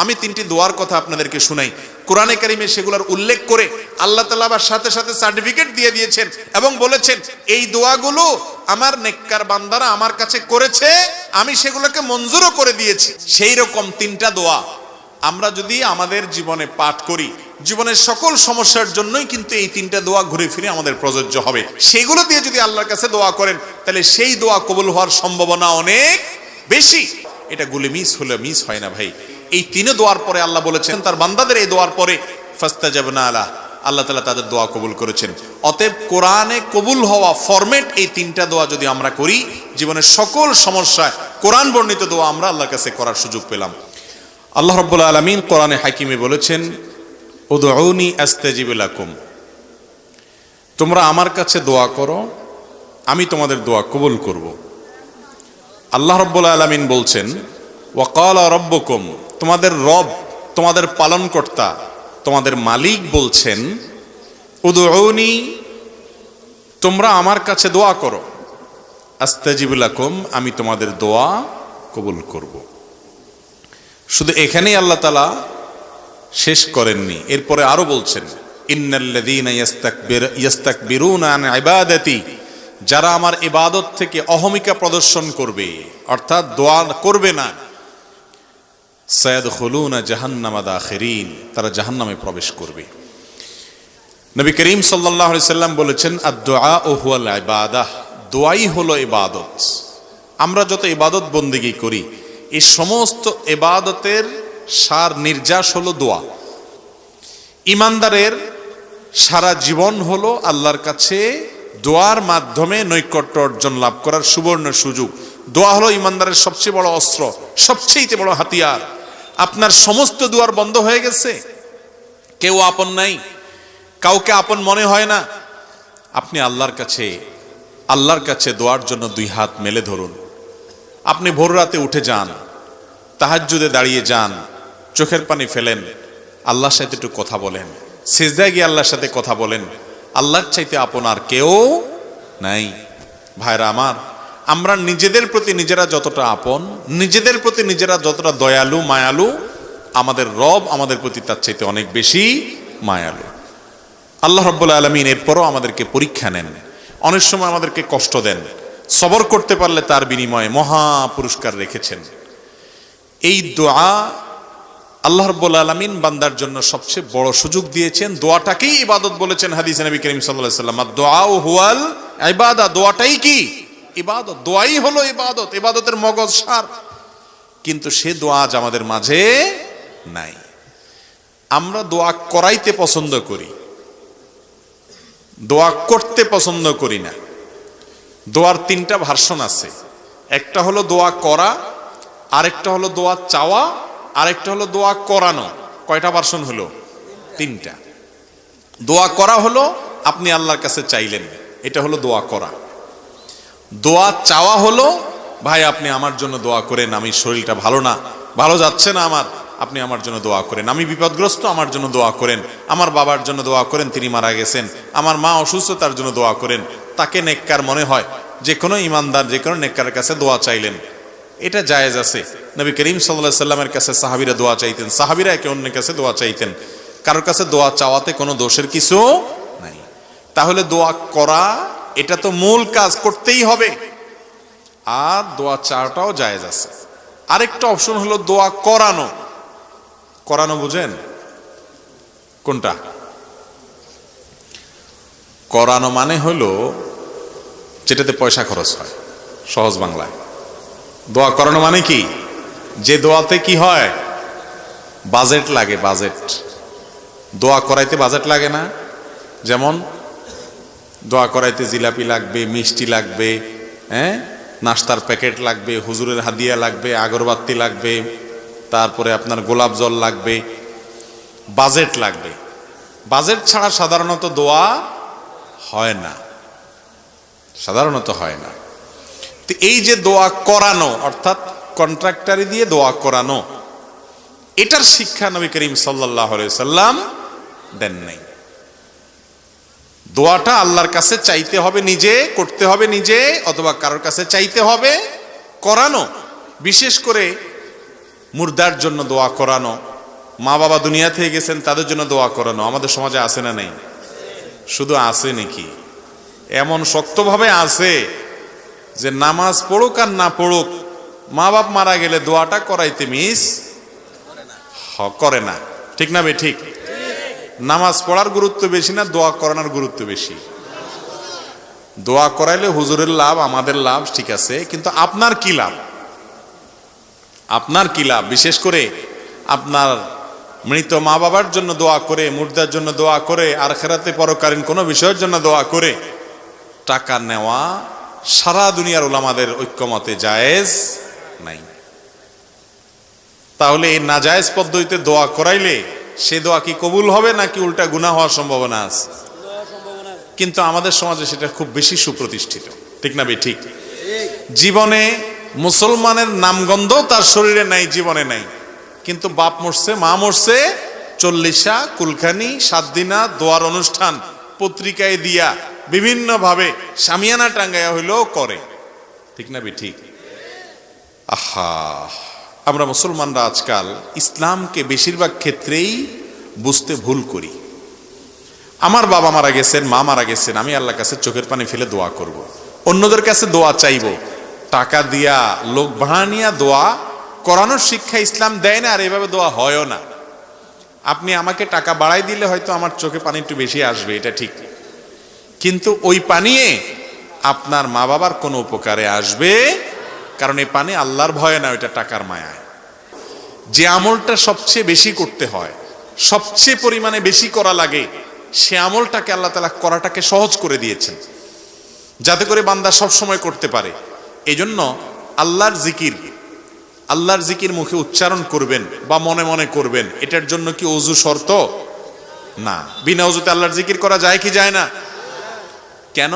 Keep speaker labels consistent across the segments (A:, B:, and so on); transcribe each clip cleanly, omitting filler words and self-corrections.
A: আমি তিনটি দোয়ার কথা আপনাদেরকে শুনাই। কোরআনে কারিমে সেগুলোর উল্লেখ করে আল্লাহ তাআলা আবার সাথে সাথে সার্টিফিকেট দিয়ে দিয়েছেন এবং বলেছেন এই দোয়াগুলো আমার নেককার বান্দারা আমার কাছে করেছে, আমি সেগুলোকে মঞ্জুরও করে দিয়েছি। সেই রকম তিনটা দোয়া আমরা যদি আমাদের জীবনে পাঠ করি, জীবনের সকল সমস্যার জন্যই কিন্তু এই তিনটা দোয়া ঘুরে ফিরে আমাদের প্রযোজ্য হবে। সেগুলো দিয়ে যদি আল্লাহর কাছে দোয়া করেন তাহলে সেই দোয়া কবুল হওয়ার সম্ভাবনা অনেক বেশি। এটা গুলি মিস হলে মিস হয় না ভাই। এই তিন দোয়ার পরে আল্লাহ বলেছেন তার বান্দাদের এই দোয়ার পরে ফাস্তাজাবনা লাহ, আল্লাহ তাআলা তাদের দোয়া কবুল করেছেন। অতএব কোরআনে কবুল হওয়া ফরম্যাট এই তিনটা দোয়া যদি আমরা করি, জীবনের সকল সমস্যায় কোরআন বর্ণিত দোয়া আমরা আল্লাহর কাছে করার সুযোগ পেলাম। আল্লাহ রাব্বুল আলামিন কোরআনে হাকিমে বলেছেন উদউনি আস্তাজিব লাকুম, তোমরা আমার কাছে দোয়া করো, আমি তোমাদের দোয়া কবুল করব। আল্লাহ রাব্বুল আলামিন বলছেন ওয়াকালা রাব্বুকুম, তোমাদের রব, তোমাদের পালনকর্তা, তোমাদের মালিক বলছেন উদউনি, তোমরা আমার কাছে দোয়া করো, আস্তাজিব লাকুম, আমি তোমাদের দোয়া কবুল করব। শুধু এখানেই আল্লাহ তাআলা শেষ করেননি, এরপরে আরো বলছেন ইন্নাল্লাযীনা ইস্তাকবিরুনা আন ইবাদাতি, যারা আমার ইবাদত থেকে অহমিকা প্রদর্শন করবে, অর্থাৎ দোয়া করবে না, সায়াদখুলুনা জাহান্নামা দাখিরিন, তারা জাহান্নামে প্রবেশ করবে। নবী করিম সাল্লাল্লাহু আলাইহি সাল্লাম বলেছেন আদ-দুআ হুয়াল ইবাদাহ, দোয়াই হলো ইবাদত। আমরা যত ইবাদত বন্দেগী করি এই সমস্ত ইবাদতের সার নির্যাস হলো দোয়া। ঈমানদারের সারা জীবন হলো আল্লাহর কাছে দোয়ার মাধ্যমে নৈকট্য অর্জন লাভ করার সুবর্ণ সুযোগ। দোয়া হলো ঈমানদারের সবচেয়ে বড় অস্ত্র, সবচেয়ে বড় হাতিয়ার। আপনার সমস্ত দুয়ার বন্ধ হয়ে গেছে, কেউ আপন নাই, কাউকে আপন মনে হয় না, আপনি আল্লাহর কাছে দোয়ার জন্য দুই হাত মেলে ধরুন। আপনি ভোর রাতে উঠে যান, তাহাজ্জুদে দাঁড়িয়ে যান, চোখের পানি ফেলেন, আল্লাহর সাথে একটু কথা বলেন, সিজদায় গিয়ে আল্লাহর সাথে কথা বলেন। আল্লাহর চাইতে আপন আর কেউ নাই। ভাইরা আমার, আমরা নিজেদের প্রতি নিজেরা যতটা আপন, নিজেদের প্রতি নিজেরা যতটা দয়ালু মায়ালু, আমাদের রব আমাদের প্রতি তার চাইতে অনেক বেশি মায়ালু। আল্লাহ রাব্বুল আলামিন এরপরও আমাদেরকে পরীক্ষা নেন, অনেক সময় আমাদেরকে কষ্ট দেন, সবর করতে পারলে তার বিনিময়ে মহা পুরস্কার রেখেছেন। এই দোয়া আল্লাহ রাব্বুল আলামিন বান্দার জন্য সবচেয়ে বড় সুযোগ দিয়েছেন। দোয়াটাকেই ইবাদত বলেছেন হাদিসে নবী করিম সাল্লাল্লাহু আলাইহি ওয়াসাল্লাম, আদ-দুআ হুয়াল ইবাদা, দোয়াটাই কি ইবাদত, দোয়াই হলো ইবাদত, ইবাদতের মগজ সার। কিন্তু সে দোয়া আজ আমাদের মাঝে নাই। আমরা দোয়া করাইতে পছন্দ করি, দোয়া করতে পছন্দ করি না। দোয়ার তিনটা ভার্সন আছে, একটা হলো দোয়া করা, আরেকটা হলো দোয়া চাওয়া, আরেকটা হলো দোয়া করানো। কয়টা ভার্সন হলো? তিনটা। দোয়া করা হলো আপনি আল্লাহর কাছে চাইলেন, এটা হলো দোয়া করা। দোয়া চাওয়া হলো ভাই আপনি আমার জন্য দোয়া করেন, আমি শরীরটা ভালো না, ভালো যাচ্ছে না আমার, আপনি আমার জন্য দোয়া করেন, আমি বিপদগ্রস্ত, আমার জন্য দোয়া করেন, আমার বাবার জন্য দোয়া করেন, তিনি মারা গেছেন, আমার মা অসুস্থ, তার জন্য দোয়া করেন। তাকে নেককার মনে হয়, যে কোনো ইমানদার যে কোনো নেককারের কাছে দোয়া চাইলেন, এটা জায়েজ আছে। নবী করিম সাল্লাল্লাহু আলাইহি সাল্লামের কাছে সাহাবীরা দোয়া চাইতেন, সাহাবীরা একে অন্যের কাছে দোয়া চাইতেন, কারোর কাছে দোয়া চাওয়াতে কোনো দোষের কিছু নাই। তাহলে দোয়া করা এটা তো মূল কাজ, করতেই হবে, আর দোয়া চাওয়াটাও জায়েজ আছে। আরেকটা অপশন হলো দোয়া করানো। করানো বুঝেন কোনটা? করানো মানে হলো যেটাতে পয়সা খরচ হয়, সহজ বাংলায়। দোয়া করানো মানে কি? যে দোয়াতে কি হয়, বাজেট লাগে, বাজেট। দোয়া করাইতে বাজেট লাগে না? যেমন দোয়া করাইতে জিলাপি লাগবে, মিষ্টি লাগবে, নাস্তার প্যাকেট লাগবে, হুজুরের হাদিয়া লাগবে, আগরবাতি লাগবে, তারপরে আপনার গোলাপ জল লাগবে, বাজেট লাগবে। বাজেট ছাড়া সাধারণত দোয়া হয় না, সাধারণত হয় না। তো এই যে দোয়া করানো, অর্থাৎ কন্ট্রাক্টারি দিয়ে দোয়া করানো, এটার শিক্ষা নবী করিম সাল্লাল্লাহু আলাইহি সাল্লাম দেন নাই। দোয়াটা আল্লাহর কাছে চাইতে হবে নিজে, করতে হবে নিজে, অথবা কারোর কাছে চাইতে হবে, করানো। বিশেষ করে মুর্দার জন্য দোয়া করানো, মা বাবা দুনিয়া থেকে গেছেন তাদের জন্য দোয়া করানো আমাদের সমাজে আছে না নেই? শুধু আছে নাকি? এমন শক্তভাবে আছে যে নামাজ পড়ুক আর না পড়ুক, মা বাপ মারা গেলে দোয়াটা করাইতে মিস করে না। ঠিক না বে ঠিক? নামাজ পড়ার গুরুত্ব বেশি না দোয়া করানোর গুরুত্ব বেশি? দোয়া করাইলে হুজুরের লাভ, আমাদের লাভ, ঠিক আছে, কিন্তু আপনার কি লাভ? আপনার কি লাভ? বিশেষ করে আপনার মৃত মা বাবার জন্য দোয়া করে, মুর্দার জন্য দোয়া করে, আখিরাতে পরকালীন কোনো বিষয়ের জন্য দোয়া করে টাকা নেওয়া সারা দুনিয়ার উলামাদের ঐক্যমতে জায়েজ নাই। তাহলে এই নাজায়েজ পদ্ধতিতে দোয়া করাইলে সে দোয়া কি কবুল হবে নাকি উল্টা গুনাহ হওয়ার সম্ভাবনা আছে? কিন্তু আমাদের সমাজে সেটা খুব বেশি সুপ্রতিষ্ঠিত। ঠিক না বে ঠিক? জীবনে মুসলমানের নামগন্ধ তার শরীরে নাই, জীবনে নাই, কিন্তু বাপ মরছে, মা মরছে, চল্লিশা, কুলখানি, 7 দিনা, দোয়ার অনুষ্ঠান পত্রিকায় দিয়া বিভিন্ন ভাবে শামিয়ানা টাঙ্গাইয়া হইলেও করে। ঠিক না বে ঠিক? আহা, আমরা মুসলমানরা আজকাল ইসলামকে বেশিরভাগ ক্ষেত্রেই বুঝতে ভুল করি। আমার বাবা মারা গেছেন, মা মারা গেছেন, আমি আল্লাহর কাছে চোখের পানি ফেলে দোয়া করব। অন্যদের কাছে দোয়া চাইব, টাকা দিয়া লোক ভাড়া নিয়ে দোয়া করানোর শিক্ষা ইসলাম দেয় না, আর এভাবে দোয়া হয়ও না। আপনি আমাকে টাকা বাড়াই দিলে হয়তো আমার চোখে পানি একটু বেশি আসবে, এটা ঠিক, কিন্তু ওই পানিয়ে আপনার মা বাবার কোনো উপকারে আসবে? কারণ এই পানি আল্লাহর ভয়ে না, ওইটা টাকার মায়ায়। যে আমলটা সবচেয়ে বেশি করতে হয়, সবচেয়ে পরিমাণে বেশি করা লাগে, সে আমলটাকে আল্লাহ তাআলা করাটাকে সহজ করে দিয়েছেন, যাতে করে বান্দা সব সময় করতে পারে। এই জন্য আল্লাহর জিকির মুখে উচ্চারণ করবেন বা মনে মনে করবেন, এটার জন্য কি ওযু শর্ত? না। বিনা ওযুতে আল্লাহর জিকির করা যায় কি যায় না? কেন?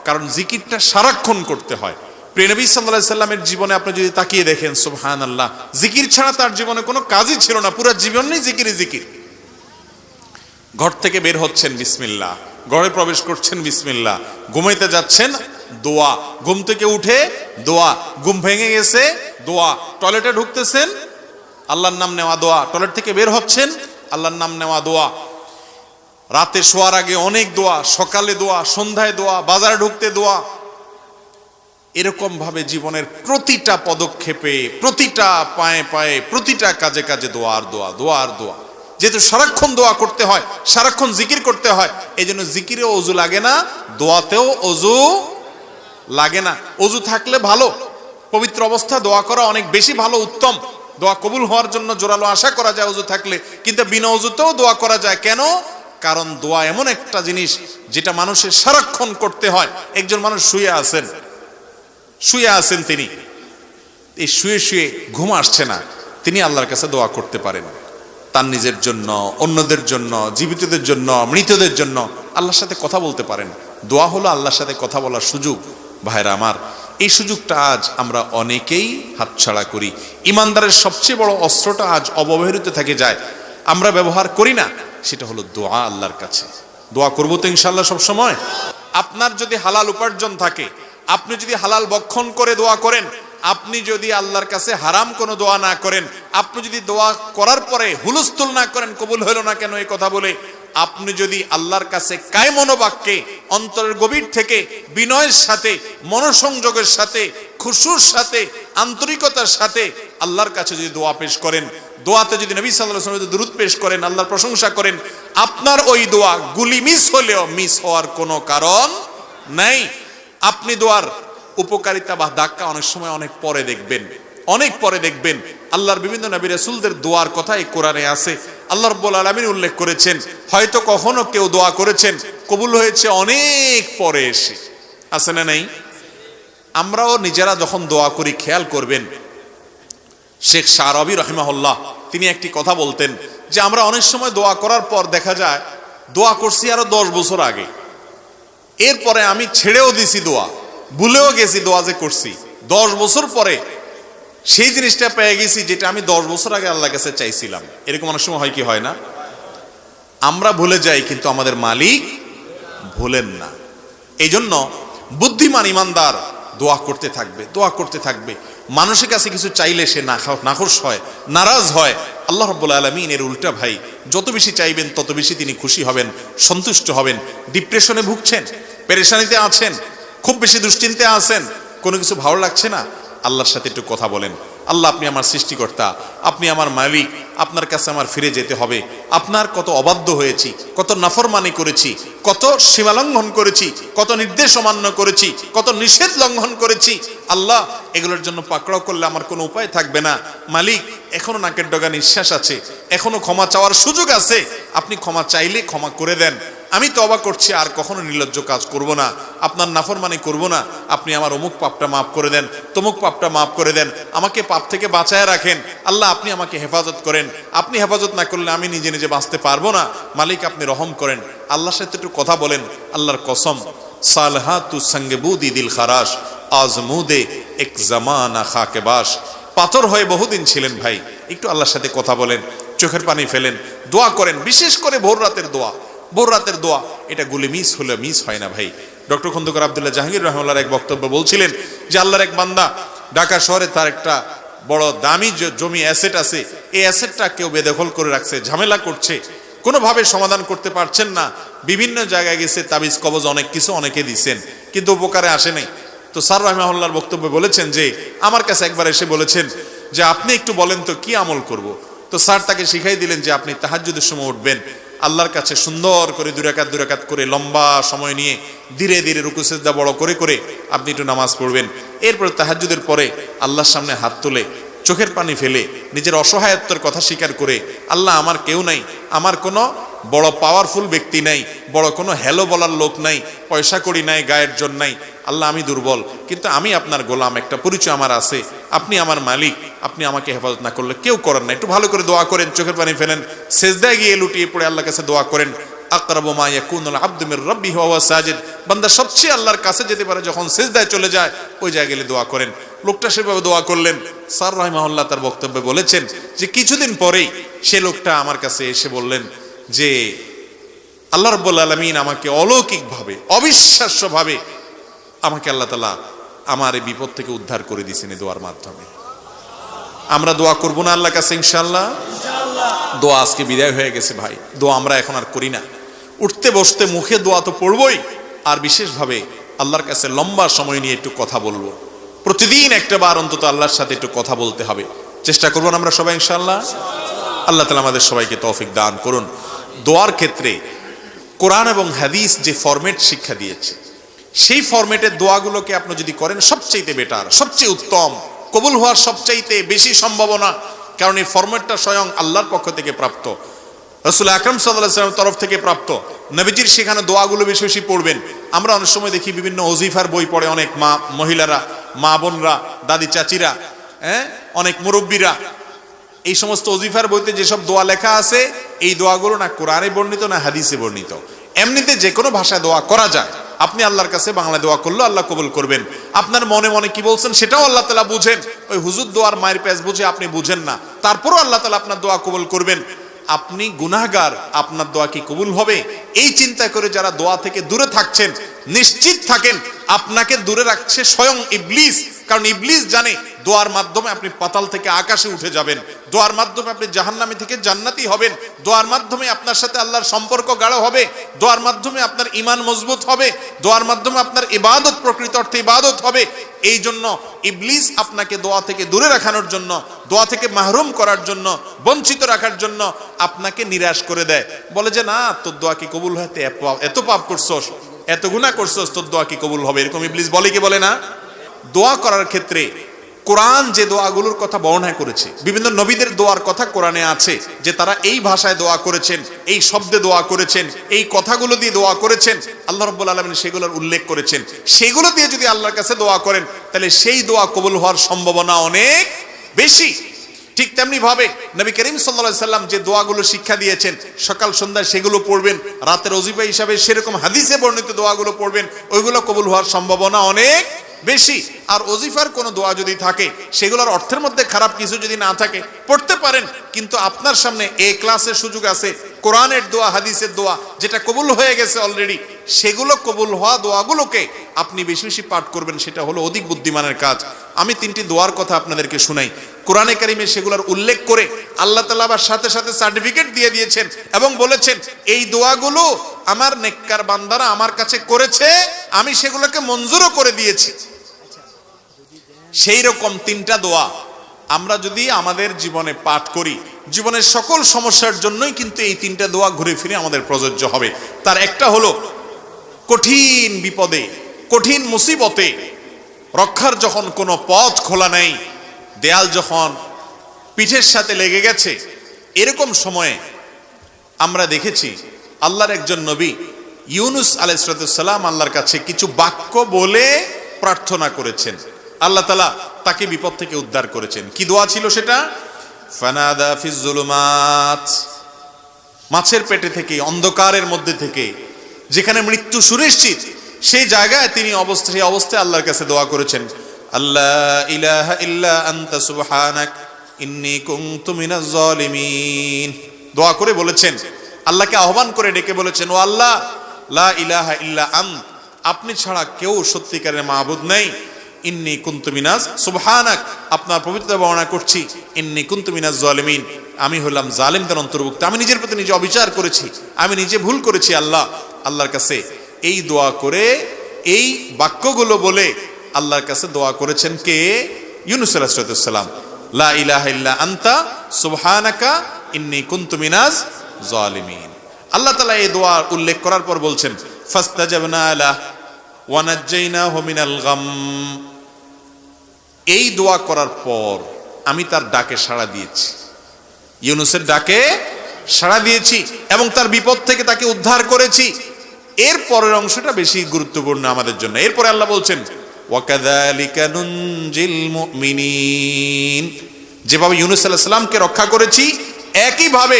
A: কারণ জিকিরটা সারাক্ষণ করতে হয়। প্রিয় নবী সাল্লাল্লাহু আলাইহি সাল্লামের জীবনে আপনি যদি তাকিয়ে দেখেন, সুবহানাল্লাহ, জিকির ছাড়া তার জীবনে কোনো কাজই ছিল না, পুরো জীবনই জিকির। ঘর থেকে বের হচ্ছেন বিসমিল্লাহ, ঘরে প্রবেশ করছেন বিসমিল্লাহ, ঘুমাইতে যাচ্ছেন দোয়া, ঘুম থেকে উঠে দোয়া, ঘুম ভেঙে গেছে দোয়া, টয়লেটে ঢুকতেছেন আল্লাহর নাম নেওয়া দোয়া, টয়লেট থেকে বের হচ্ছেন আল্লাহর নাম নেওয়া দোয়া, রাতে শোয়ার আগে অনেক দোয়া, সকালে দোয়া, সন্ধ্যায় দোয়া, বাজারে ঢুকতে দোয়া। এরকম ভাবে জীবনের প্রতিটা পদক্ষেপে, প্রতিটা পায়ে পায়ে, প্রতিটা কাজে কাজে দোয়া আর দোয়া, দোয়া আর দোয়া। যেহেতু সারাক্ষণ দোয়া করতে হয়, সারাক্ষণ জিকির করতে হয়, এই জন্য জিকিরেও অজু লাগে না, দোয়াতেও অজু লাগে না। অজু থাকলে ভালো, পবিত্র অবস্থা দোয়া করা অনেক বেশি ভালো, উত্তম। দোয়া কবুল হওয়ার জন্য জোরালো আশা করা যায় অজু থাকলে, কিন্তু বিনা অজুতেও দোয়া করা যায়। কেন? কারণ দোয়া এমন একটা জিনিস যেটা মানুষের সারাক্ষণ করতে হয়। একজন মানুষ শুয়ে আছেন, তিনি এই শুয়ে ঘুম আসছে না, তিনি আল্লাহর কাছে দোয়া করতে পারেন, তার নিজের জন্য, অন্যদের জন্য, জীবিতদের জন্য, মৃতদের জন্য আল্লাহর সাথে কথা বলতে পারেন। দোয়া হলো আল্লাহর সাথে কথা বলার সুযোগ। ভাইরা আমার, এই সুযোগটা আজ আমরা অনেকেই হাতছাড়া করি। ইমানদারের সবচেয়ে বড় অস্ত্রটা আজ অবহেলিত থেকে যায়, আমরা ব্যবহার করি না, সেটা হলো দোয়া। আল্লাহর কাছে দোয়া করবো তো ইনশাআল্লাহ সব সময়। আপনার যদি হালাল উপার্জন থাকে, আপনি যদি হালাল বক্ষণ করে দোয়া করেন, আপনি যদি আল্লাহর কাছে হারাম কোনো দোয়া না করেন, আপনি যদি দোয়া করার পরে হুলস্থুল না করেন কবুল হলো না কেন এই কথা বলে, আপনি যদি আল্লাহর কাছে কায় মনোবাক্যে, অন্তরের গভীর থেকে বিনয়ের সাথে, মনোসংযোগের সাথে, খুশুর সাথে, আন্তরিকতার সাথে আল্লাহর কাছে যদি দোয়া পেশ করেন, দোয়াতে যদি নবী সাল্লাল্লাহু আলাইহি ওয়াসাল্লাম দুরূদ পেশ করেন, আল্লাহর প্রশংসা করেন, আপনার ওই দোয়া গুলি মিস হলেও মিস হওয়ার কোনো কারণ নাই। আপনি দোয়ার উপকারিতা বা ধাক্কা অনেক সময় অনেক পরে দেখবেন। আল্লাহর বিভিন্ন নবী রাসূলদের দোয়ার কথা এই কোরআনে আছে। আল্লাহ রাব্বুল আলামিন উল্লেখ করেছেন, হয়তো কখনো কেউ দোয়া করেছেন কবুল হয়েছে অনেক পরে এসে, আছে না নাই? আমরাও নিজেরা যখন দোয়া করি খেয়াল করবেন, শেখ শারবি রাহিমাহুল্লাহ তিনি একটি কথা বলতেন যে আমরা অনেক সময় দোয়া করার পর দেখা যায় দোয়া করছি আরো 10 বছর আগে, এরপরে আমি ছেড়েও দিছি দোয়া, ভুলেও গেছি দোয়া যে করছি, 10 বছর পরে সেই জিনিসটা পেয়ে গেছি যেটা আমি 10 বছর আগে আল্লাহর কাছে চাইছিলাম। এরকম অনেক সময় হয় কি হয় না? আমরা ভুলে যাই কিন্তু আমাদের মালিক ভুলেন না। এই জন্য বুদ্ধিমান ইমানদার দোয়া করতে থাকবে, দোয়া করতে থাকবে। মানুষের কাছে কিছু চাইলে সে নাখোশ হয়, নারাজ হয়। আল্লাহ রাব্বুল আলামিন এর উল্টা ভাই, যত বেশি চাইবেন তত বেশি তিনি খুশি হবেন, সন্তুষ্ট হবেন। ডিপ্রেশনে ভুগছেন, পেরেশানিতে আছেন, খুব বেশি দুশ্চিন্তায় আছেন, কোনো কিছু ভালো লাগছে না, আল্লাহর সাথে একটু কথা বলেন। আল্লাহ, আপনি আমার সৃষ্টিকর্তা, আপনি আমার মালিক, আপনার কাছে আমার ফিরে যেতে হবে। আপনার কত অবাধ্য হয়েছি, কত নাফরমানি করেছি, কত সীমালঙ্ঘন করেছি, কত নির্দেশ অমান্য করেছি, কত নিষেধ লঙ্ঘন করেছি। আল্লাহ, এগুলোর জন্য পাকড়াও করলে আমার কোনো উপায় থাকবে না। মালিক, এখনো নাকের ডগা নিঃশ্বাস আছে, এখনো ক্ষমা চাওয়ার সুযোগ আছে। আপনি ক্ষমা চাইলে ক্ষমা করে দেন। আমি তওবা করছি, আর কখনো নির্লজ্জ কাজ করব না, আপনার নাফরমানি করব না। আপনি আমার অমুক পাপটা মাফ করে দেন, তমুক পাপটা মাফ করে দেন, আমাকে পাপ থেকে বাঁচায় রাখেন। আল্লাহ, আপনি আমাকে হেফাজত করেন। আপনি হেফাজত না করলে আমি নিজে নিজে বাঁচতে পারবো না। মালিক, আপনি রহম করেন। আল্লাহর সাথে একটু কথা বলেন। আল্লাহর কসম, সালহাতু সঙ্গে বুদি দিল খারাস, আজমুদে এক জামানা খাকে বাস। পাথর হয়ে বহুদিন ছিলেন ভাই, একটু আল্লাহর সাথে কথা বলেন, চোখের পানি ফেলেন, দোয়া করেন। বিশেষ করে ভোর রাতের দোয়া, ভোর রাতের দোয়া, এটা গুলি মিস হলে মিস হয় না ভাই। ডক্টর খন্দকার আব্দুল্লাহ জাহাঙ্গীর রহমাল্লাহর এক বক্তব্য বলছিলেন যে আল্লাহর এক বান্দা ঢাকা শহরে তার একটা বড় দামি জমি অ্যাসেট আছে, এই অ্যাসেটটা কেউ বেদখল করে রাখছে, ঝামেলা করছে, কোনোভাবে সমাধান করতে পারছেন না। বিভিন্ন জায়গায় গেছে, তাবিজ কবজ অনেক কিছু অনেকে দিচ্ছেন, কিন্তু উপকারে আসে নাই। তো স্যার রহমাহুল্লাহর বক্তব্যে বলেছেন যে আমার কাছে একবার এসে বলেছেন যে আপনি একটু বলেন তো কি আমল করব। তো স্যার তাকে শিখাই দিলেন যে আপনি তাহাজ্জুদের সময় উঠবেন, আল্লাহর কাছে সুন্দর করে দুই রাকাত করে লম্বা সময় নিয়ে ধীরে ধীরে রুকু সিজদা বড় করে করে আপনি একটু নামাজ পড়বেন। এরপর তাহাজ্জুদের পরে আল্লাহর সামনে হাত তুলে চোখের পানি ফেলে নিজের অসহায়ত্বের কথা স্বীকার করে, আল্লাহ, আমার কেউ নাই, আমার কোনো বড় পাওয়ারফুল ব্যক্তি নাই, বড় কোনো হ্যালো বলার লোক নাই, পয়সা কড়ি নাই, গায়ের জন্য নাই। আল্লাহ, আমি দুর্বল, কিন্তু আমি আপনার গোলাম, একটা পরিচয় আমার আছে, আপনি আমার মালিক, আপনি আমাকে হেফাজত না করলে কেউ করেন না। একটু ভালো করে দোয়া করেন, চোখের পানি ফেলেন, সেজদায় গিয়ে লুটিয়ে পড়ে আল্লাহর কাছে দোয়া করেন। আকরাবু মা ইয়াকুনুল আবদু মির রাব্বিহি ওয়া হুয়া সাজিদ। বান্দা সবচেয়ে আল্লাহর কাছে যেতে পারে যখন সেজদায় চলে যায়, ওই জায়গায় গেলে দোয়া করেন। লোকটা সেভাবে দোয়া করলেন। স্যার রাহিমাহুল্লাহ তার বক্তব্যে বলেছেন যে কিছুদিন পরেই সে লোকটা আমার কাছে এসে বললেন যে আল্লাহ রাব্বুল আলামিন আমাকে অলৌকিকভাবে, অবিশ্বাস্যভাবে আমাকে আল্লাহ তাআলা আমার এই বিপদ থেকে উদ্ধার করে দিয়েছেন এই দোয়ার মাধ্যমে। আমরা দোয়া করব না আল্লাহর কাছে ইনশাআল্লাহ? দোয়া আজকে বিদায় হয়ে গেছে ভাই, দোয়া আমরা এখন আর করি না। উঠতে বসতে মুখে দোয়া তো পড়বই, আর বিশেষভাবে আল্লাহর কাছে লম্বা সময় নিয়ে একটু কথা বলবো। প্রতিদিন একটা বার অন্তত আল্লাহর সাথে একটু কথা বলতে হবে। চেষ্টা করবো না আমরা সবাই ইনশাআল্লাহ? আল্লাহ তাআলা আমাদের সবাইকে তৌফিক দান করুন। দোয়ার ক্ষেত্রে কোরআন এবং হাদিস যে ফরম্যাট শিক্ষা দিয়েছে, সেই ফরম্যাটের দোয়াগুলোকে আপনি যদি করেন সবচাইতে বেটার, সবচেয়ে উত্তম, কবুল হওয়ার সবচাইতে বেশি সম্ভাবনা। কারণ এই ফরম্যাটটা স্বয়ং আল্লাহর পক্ষ থেকে প্রাপ্ত, রাসূল আকরাম সাল্লাল্লাহু আলাইহি ওয়াসাল্লামের তরফ থেকে প্রাপ্ত। নবীজির সেখানে দোয়াগুলো বেশি বেশি পড়বেন। আমরা অনেক সময় দেখি বিভিন্ন ওজিফার বই পড়ে অনেক মহিলারা, মা বোনরা, দাদি চাচিরা, অনেক মুরব্বীরা, এই সমস্ত ওজিফার বইতে যেসব দোয়া লেখা আছে, এই দোয়াগুলো না কোরআনে বর্ণিত না হাদিসে বর্ণিত। এমনিতে যে কোনো ভাষায় দোয়া করা যায়। আপনি আল্লাহর কাছে বাংলা দোয়া করলেও আল্লাহ কবুল করবেন। আপনার মনে মনে কি বলছেন সেটাও আল্লাহ তাআলা বুঝেন। ওই হুজুর দোয়ার মায়ের পেঁচ বুঝে আপনি বুঝেন না, তারপরও আল্লাহ তাআলা আপনার দোয়া কবুল করবেন। আপনি গুনাহগার, আপনার দোয়া কি কবুল হবে? এই চিন্তা করে যারা দোয়া থেকে দূরে থাকছেন, নিশ্চিত থাকেন আপনাকে দূরে রাখছে স্বয়ং ইবলিস। কারণ ইবলিস জানে দোয়ার মাধ্যমে আপনি পাতাল থেকে আকাশে উঠে যাবেন, দোয়ার মাধ্যমে আপনি জাহান্নামী থেকে জান্নাতি হবেন, দোয়ার মাধ্যমে আপনার সাথে আল্লাহর সম্পর্ক গাঢ় হবে, দোয়ার মাধ্যমে আপনার ঈমান মজবুত হবে, দোয়ার মাধ্যমে আপনার ইবাদত প্রকৃত অর্থে ইবাদত হবে। এই জন্য ইবলিস আপনাকে দোয়া থেকে দূরে রাখানোর জন্য, দোয়া থেকে মাহরুম করার জন্য, বঞ্চিত রাখার জন্য আপনাকে নিরাশ করে দেয়। বলে যে না, তোর দোয়া কি কবুল হতে, এত পাপ করছস, এত গুনাহ করছস, তোর দোয়া কি কবুল হবে? এরকম ইবলিস বলে কি বলে না? দোয়া করার ক্ষেত্রে কোরআন যে দোয়াগুলোর কথা বর্ণনা করেছে, বিভিন্ন নবীদের দোয়ার কথা কোরআনে আছে যে তারা এই ভাষায় দোয়া করেছেন, এই শব্দে দোয়া করেছেন, এই কথাগুলো দিয়ে দোয়া করেছেন। আল্লাহ রাব্বুল আলামিন সেগুলোর উল্লেখ করেছেন। সেগুলো দিয়ে যদি আল্লাহর কাছে দোয়া করেন, তাহলে সেই দোয়া কবুল হওয়ার সম্ভাবনা অনেক বেশি। ঠিক তেমনি ভাবে নবী করিম সাল্লাল্লাহু আলাইহি সাল্লাম যে দোয়াগুলো শিক্ষা দিয়েছেন, সকাল সন্ধ্যা সেগুলো পড়বেন, রাতের ওজিফা হিসাবে সেরকম হাদিসে বর্ণিত দোয়াগুলো পড়বেন, ওইগুলো কবুল হওয়ার সম্ভাবনা অনেক বেশি। আর ওজিফার কোনো দোয়া যদি থাকে, সেগুলোর অর্থের মধ্যে খারাপ কিছু যদি না থাকে, পড়তে পারেন। কিন্তু আপনার সামনে এ ক্লাসের সুযোগ আছে, কোরআনের দোয়া, হাদিসের দোয়া যেটা কবুল হয়ে গেছে অলরেডি, সেগুলো কবুল হওয়া দোয়াগুলোকে আপনি বেশি বেশি পাঠ করবেন, সেটা হলো অধিক বুদ্ধিমানের কাজ। আমি 3টি দোয়ার কথা আপনাদেরকে শুনাই। কোরআনে কারিমে সেগুলোর উল্লেখ করে আল্লাহ তাআলা আবার সাথে সাথে সার্টিফিকেট দিয়ে দিয়েছেন এবং বলেছেন, এই দোয়াগুলো আমার নেককার বান্দারা আমার কাছে করেছে, আমি সেগুলোকে মঞ্জুরও করে দিয়েছি। সেই রকম 3টা দোয়া আমরা যদি আমাদের জীবনে পাঠ করি, জীবনের সকল সমস্যার জন্যই কিন্তু এই 3টা দোয়া ঘুরে ফিরে আমাদের প্রযোজ্য হবে। তার একটা হলো কঠিন বিপদে, কঠিন মুসিবতে রক্ষার যখন কোনো পথ খোলা নেই, দেয়াল যখন পিঠের সাথে লেগে গেছে, এরকম সময়ে আমরা দেখেছি আল্লাহর একজন নবী ইউনুস আলাইহিস সালাম আল্লাহর কাছে কিছু বাক্য বলে প্রার্থনা করেছেন। আল্লাহ তাআলা তাকে বিপদ থেকে উদ্ধার করেছেন। কি দোয়া ছিল সেটা? ফানাদা ফিজ জুলুমাত, মাছের পেটে থেকে, অন্ধকারের মধ্যে থেকে, যেখানে মৃত্যু সুনিশ্চিত, সেই জায়গায় তিনি অবস্থায় আল্লাহর কাছে দোয়া করেছেন, আল্লাহ ইলাহা ইল্লা আনতা সুবহানাক ইন্নী কুনতু মিনাজ জালিমিন। দোয়া করে বলেছেন, আল্লাহকে আহ্বান করে ডেকে বলেছেন, ও আল্লাহ, লা ইলাহা ইল্লা আন্ত, আপনি ছাড়া কেউ সত্যিকারের মাবুদ নেই, ইন্নী কুনতু মিনাজ সুবহানাক, আপনার পবিত্রতা বর্ণনা করছি, ইন্নী কুনতু মিনাজ জালিমিন, আমি হলাম জালিমদের অন্তর্ভুক্ত, আমি নিজের প্রতি নিজে অবিচার করেছি, আমি নিজে ভুল করেছি। আল্লাহর কাছে এই দোয়া করে, এই বাক্যগুলো বলে আল্লাহর কাছে দোয়া করেছেন কে? ইউনুস আলাইহিস সালাম। লা ইলাহা ইল্লা আনতা সুবহানাকা ইন্নী কুনতু মিনাজ জালিমিন। আল্লাহ তাআলা এই দোয়া উল্লেখ করার পর বলছেন, ফাস্তাজাবনা লাহু ওয়া নাজ্জাইনাহু মিনাল গাম। এই দোয়া করার পর আমি তার ডাকে সাড়া দিয়েছি, ইউনুসের ডাকে সাড়া দিয়েছি এবং তার বিপদ থেকে তাকে উদ্ধার করেছি। এর পরের অংশটা বেশি গুরুত্বপূর্ণ আমাদের জন্য। এরপরে আল্লাহ বলছেন, ওয়াকাযালিকা নুনজিল মুমিনিন, যেভাবে ইউনুস আলাইহিস সালামকে রক্ষা করেছি, একইভাবে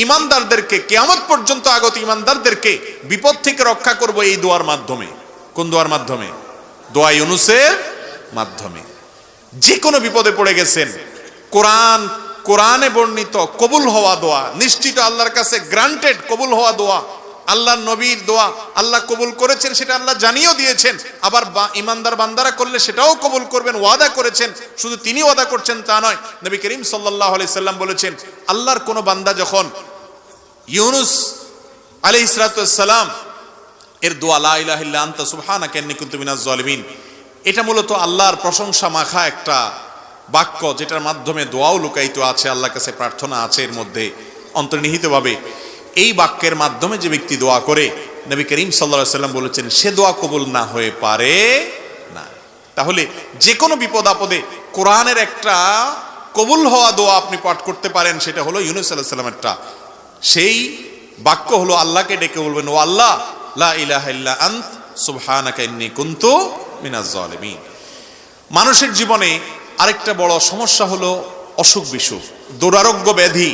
A: ঈমানদারদেরকে, কিয়ামত পর্যন্ত আগত ঈমানদারদেরকে বিপদ থেকে রক্ষা করব এই দোয়ার মাধ্যমে। কোন দোয়ার মাধ্যমে? দোয়া ইউনুসের মাধ্যমে। যে কোনো বিপদে পড়ে গেছেন, কোরআনে বর্ণিত কবুল হওয়া দোয়া, নিশ্চিত আল্লাহর কাছে গ্রান্টেড কবুল হওয়া দোয়া, আল্লাহর নবীর দোয়া আল্লাহ কবুল করেছেন, সেটা আল্লাহ জানিয়েও দিয়েছেন। আবার ঈমানদার বান্দারা করলে সেটাও কবুল করবেন, ওয়াদা করেছেন। শুধু তিনি ওয়াদা করছেন তা নয়, নবী করিম সাল্লাল্লাহু আলাইহি সাল্লাম বলেছেন, আল্লাহর কোন বান্দা যখন ইউনুস আলাইহিস সালাম এর দোয়া, লা ইলাহা ইল্লা আনতা সুবহানাকা ইন্নী কুনতু মিনাজ জালিমিন, এটা মূলত আল্লাহর প্রশংসা মাখা একটা বাক্য, যেটার মাধ্যমে দোয়াও লুকায়িত আছে, আল্লাহর কাছে প্রার্থনা আছে এর মধ্যে অন্তর্নিহিতভাবে। এই বাক্যের মাধ্যমে যে ব্যক্তি দোয়া করে, নবী করিম সাল্লাল্লাহু আলাইহি সাল্লাম বলেছেন, সে দোয়া কবুল না হয়ে পারে না। তাহলে যে কোনো বিপদ আপদে কোরআনের একটা কবুল হওয়া দোয়া আপনি পাঠ করতে পারেন, সেটা হলো ইউনুস আলাইহিস সালামেরটা। সেই বাক্য হলো, আল্লাহকে ডেকে বলবেন, ও আল্লাহ, লা ইলাহা ইল্লা আন্ত সুবহানাকা ইন্নী কুনতু মিনাজ জালিমিন। মানুষের জীবনে আরেকটা বড় সমস্যা হলো অসুখ বিসুখ, দুরারোগ্য ব্যাধি,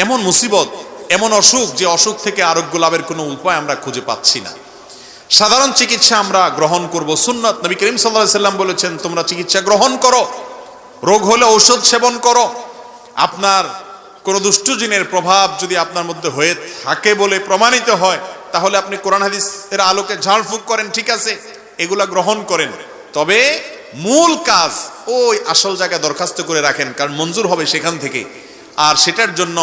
A: এমন মুসিবত, এমন অসুখ, যে অসুখ থেকে আরোগ্য লাভের কোনো উপায় আমরা খুঁজে পাচ্ছি না। সাধারণ চিকিৎসা আমরা গ্রহণ করব, সুন্নাত, নবী করিম সাল্লাল্লাহু আলাইহি সাল্লাম বলেছেন, তোমরা চিকিৎসা গ্রহণ করো, রোগ হলে ঔষধ সেবন করো। আপনার কোনো দুষ্ট জিনের প্রভাব যদি আপনার মধ্যে হয়ে থাকে বলে প্রমাণিত হয়, তাহলে আপনি কোরআন হাদিসের আলোকে ঝাড়ফুঁক করেন, ঠিক আছে, এগুলা গ্রহণ করেন। তবে মূল কাজ ওই আসল জায়গায় দরখাস্ত করে রাখেন, কারণ মঞ্জুর হবে সেখান থেকে। আর সেটার জন্য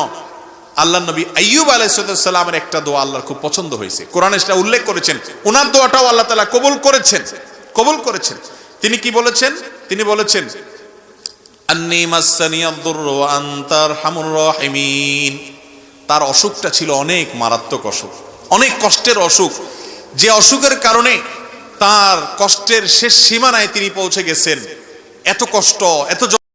A: আল্লাহ নবী আইয়ুব আলাইহিস সালামের একটা দোয়া আল্লাহর খুব পছন্দ হয়েছে, কোরআনে সেটা উল্লেখ করেছেন। ওনার দোয়াটাও আল্লাহ তাআলা কবুল করেছেন। তিনি কি বলেছেন? তিনি বলেছেন, আন্নী মাসসানিয়াদ দুররু ওয়া আনতা আরহামুর রাহিমিন। তার অসুখটা ছিল অনেক মারাত্মক অসুখ, অনেক কষ্টের অসুখ, যে অসুখের কারণে তার কষ্টের শেষ সীমানায় তিনি পৌঁছে গেছেন। এত কষ্ট, এত